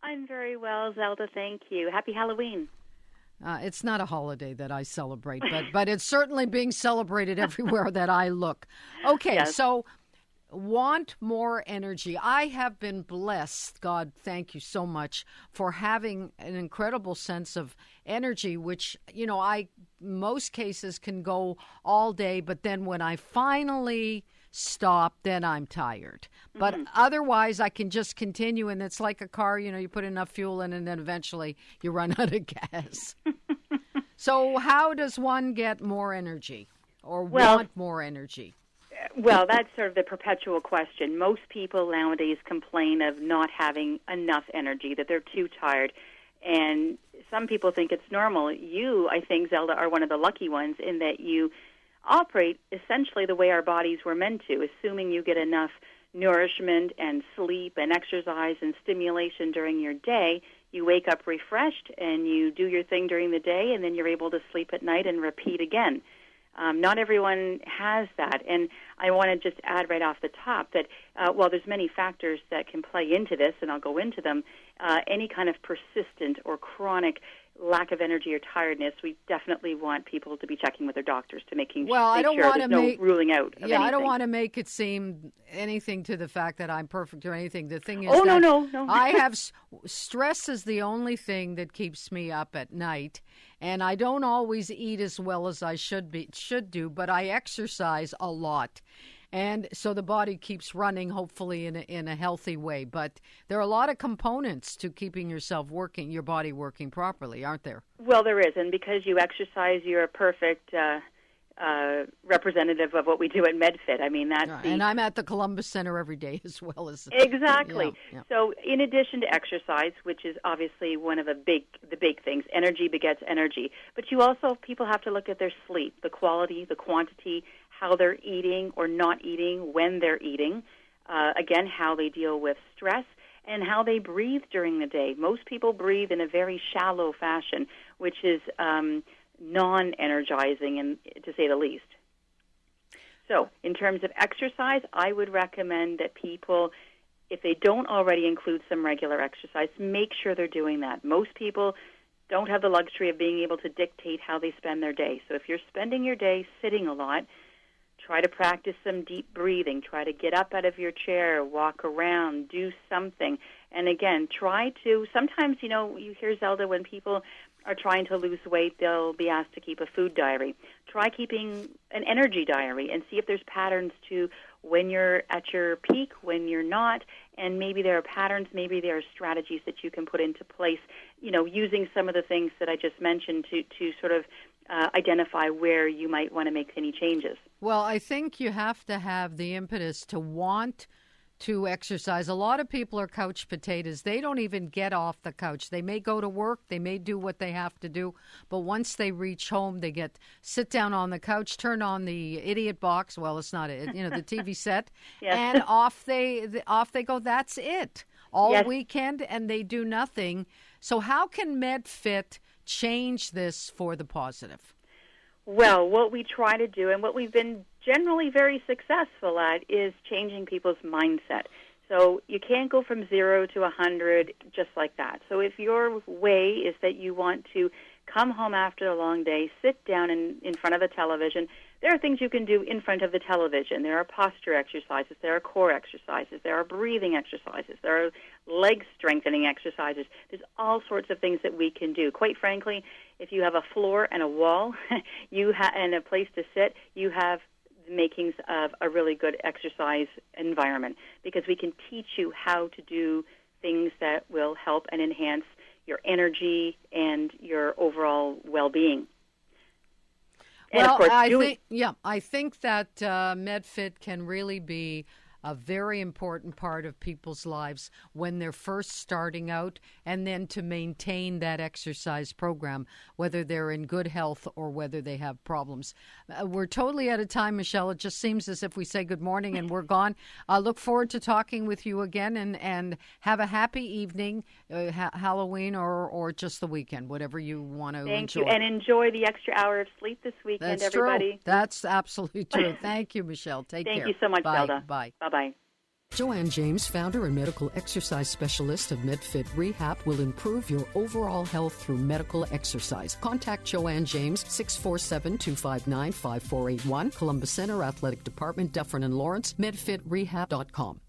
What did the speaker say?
I'm very well, Zelda. Thank you. Happy Halloween. It's not a holiday that I celebrate, but it's certainly being celebrated everywhere that I look. Okay, Yes. So want more energy. I have been blessed, God, thank you so much, for having an incredible sense of energy, which, I most cases can go all day, but then when I finally stop, then I'm tired. But otherwise, I can just continue, and it's like a car, you put enough fuel in, and then eventually you run out of gas. So how does one get more energy or want more energy? Well, that's sort of the perpetual question. Most people nowadays complain of not having enough energy, that they're too tired. And some people think it's normal. You, I think, Zelda, are one of the lucky ones in that you operate essentially the way our bodies were meant to, assuming you get enough nourishment and sleep and exercise and stimulation during your day. You wake up refreshed and you do your thing during the day, and then you're able to sleep at night and repeat again. Not everyone has that, and I want to just add right off the top that while there's many factors that can play into this, and I'll go into them, any kind of persistent or chronic lack of energy or tiredness, we definitely want people to be checking with their doctors to make sure there's no ruling out of anything. I don't want to make it seem anything to the fact that I'm perfect or anything. The thing is no. I have stress is the only thing that keeps me up at night, and I don't always eat as well as I should do, but I exercise a lot. And so the body keeps running, hopefully in a healthy way. But there are a lot of components to keeping your body working properly, aren't there? Well, there is. And because you exercise, you're a perfect representative of what we do at Medfit. I mean, and I'm at the Columbus Center every day as well as... Exactly. Yeah. So in addition to exercise, which is obviously one of the big things, energy begets energy. But people have to look at their sleep, the quality, the quantity, how they're eating or not eating, when they're eating, again, how they deal with stress, and how they breathe during the day. Most people breathe in a very shallow fashion, which is non-energizing, to say the least. So in terms of exercise, I would recommend that people, if they don't already include some regular exercise, make sure they're doing that. Most people don't have the luxury of being able to dictate how they spend their day. So if you're spending your day sitting a lot, try to practice some deep breathing. Try to get up out of your chair, walk around, do something. And again, sometimes, you hear, Zelda, when people are trying to lose weight, they'll be asked to keep a food diary. Try keeping an energy diary and see if there's patterns to when you're at your peak, when you're not, and maybe there are patterns, maybe there are strategies that you can put into place, using some of the things that I just mentioned to sort of identify where you might want to make any changes. Well, I think you have to have the impetus to want to exercise. A lot of people are couch potatoes. They don't even get off the couch. They may go to work. They may do what they have to do. But once they reach home, they sit down on the couch, turn on the idiot box. Well, it's not the TV set, yes. And off they go. That's it. All weekend, and they do nothing. So how can MedFit change this for the positive? Well, what we try to do, and what we've been generally very successful at, is changing people's mindset. So you can't go from 0 to 100 just like that. So if your way is that you want to come home after a long day, sit down in front of the television, there are things you can do in front of the television. There are posture exercises, there are core exercises, there are breathing exercises, there are leg strengthening exercises. There's all sorts of things that we can do. Quite frankly, if you have a floor and a wall and a place to sit, you have the makings of a really good exercise environment, because we can teach you how to do things that will help and enhance your energy and your overall well-being. And well, of course, I think that MedFit can really be a very important part of people's lives when they're first starting out, and then to maintain that exercise program, whether they're in good health or whether they have problems. We're totally out of time, Michelle. It just seems as if we say good morning and we're gone. I look forward to talking with you again, and have a happy evening, Halloween or just the weekend, whatever you want to enjoy. Thank you, and enjoy the extra hour of sleep this weekend, That's everybody. True. That's absolutely true. Thank you, Michelle. Take care. Thank you so much, Bye. Zelda. Bye. Bye-bye. Joanne James, founder and medical exercise specialist of Medfit Rehab, will improve your overall health through medical exercise. Contact Joanne James, 647-259-5481, Columbus Center Athletic Department, Dufferin and Lawrence, medfitrehab.com.